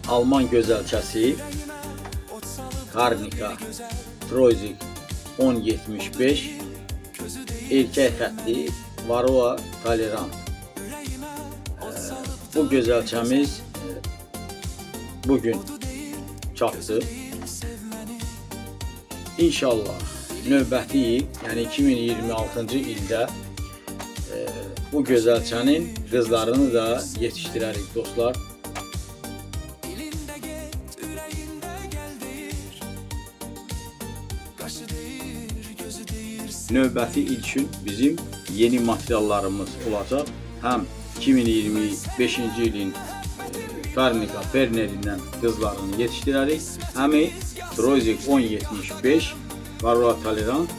Alman gözəlçəsi Karnika Trozik 1075 erkək xətti Varroa tolerant. Bu gözəlçəmiz bugün çatdı. İnşallah növbəti il, yəni 2026-cı ildə bu gözəlçənin qızlarını da yetişdirərik dostlar. Növbəti il üçün bizim yeni materiallarımız olacaq. Həm 2025-ci ilin Karnika Fernerindən qızlarını yetişdirərik. Həm Trozik 1075 Varroa tolerant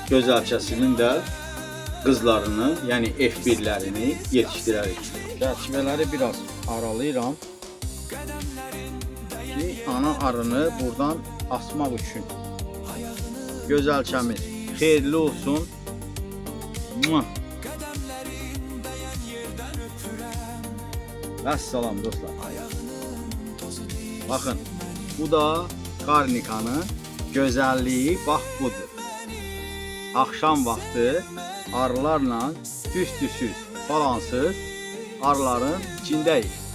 gözəlçəsinin də qızlarını, yəni F1'lərini yetişdirərik. Çərçivələri biraz aralayıram ki, ana arını buradan asmaq üçün. Gözəlçəmiz xeyirli olsun. Vəssalam dostlar. Baxın, bu da Karnikanın gözəlliyi bax budur. Axşam vaxtı arılarla düz-düzsüz, balansız arıların içindəyik.